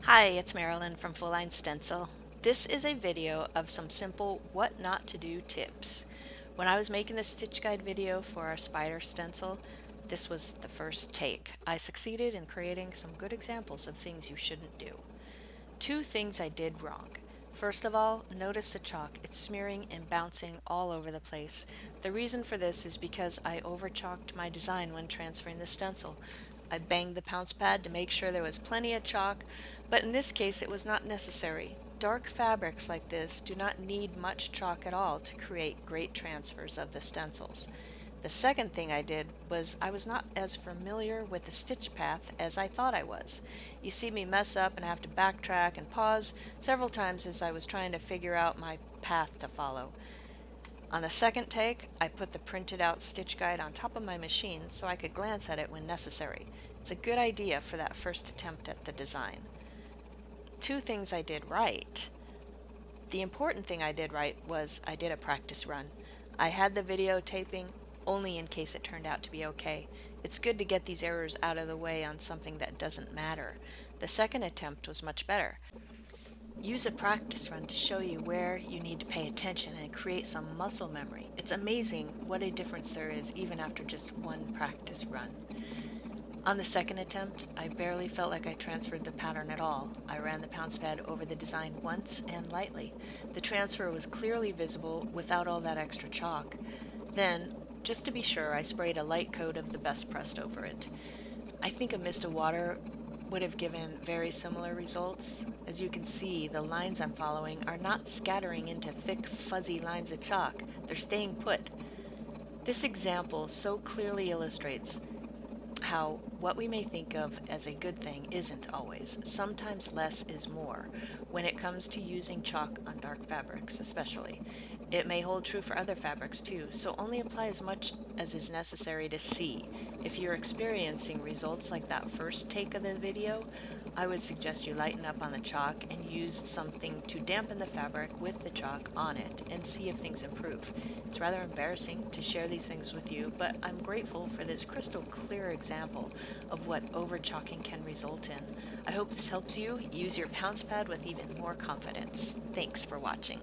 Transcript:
Hi, it's Marilyn from Full Line Stencil. This is a video of some simple what not to do tips. When I was making the stitch guide video for our spider stencil, this was the first take. I succeeded in creating some good examples of things you shouldn't do. Two things I did wrong. First of all, notice the chalk. It's smearing and bouncing all over the place. The reason for this is because I over chalked my design when transferring the stencil. I banged the Pounce Pad to make sure there was plenty of chalk, but in this case it was not necessary. Dark fabrics like this do not need much chalk at all to create great transfers of the stencils. The second thing I did was I was not as familiar with the stitch path as I thought I was. You see me mess up and have to backtrack and pause several times as I was trying to figure out my path to follow. On the second take, I put the printed out stitch guide on top of my machine so I could glance at it when necessary. It's a good idea for that first attempt at the design. Two things I did right. The important thing I did right was I did a practice run. I had the videotaping only in case it turned out to be okay. It's good to get these errors out of the way on something that doesn't matter. The second attempt was much better. Use a practice run to show you where you need to pay attention and create some muscle memory. It's amazing what a difference there is even after just one practice run. On the second attempt, I barely felt like I transferred the pattern at all. I ran the Pounce Pad over the design once and lightly. The transfer was clearly visible without all that extra chalk. Then, just to be sure, I sprayed a light coat of the Best Pressed over it. I think a mist of water would have given very similar results. As you can see, the lines I'm following are not scattering into thick, fuzzy lines of chalk. They're staying put. This example so clearly illustrates how what we may think of as a good thing isn't always. Sometimes less is more when it comes to using chalk on dark fabrics, especially. It may hold true for other fabrics too, so only apply as much as is necessary to see. If you're experiencing results like that first take of the video, I would suggest you lighten up on the chalk and use something to dampen the fabric with the chalk on it and see if things improve. It's rather embarrassing to share these things with you, but I'm grateful for this crystal clear example of what over chalking can result in. I hope this helps you use your Pounce Pad with even more confidence. Thanks for watching.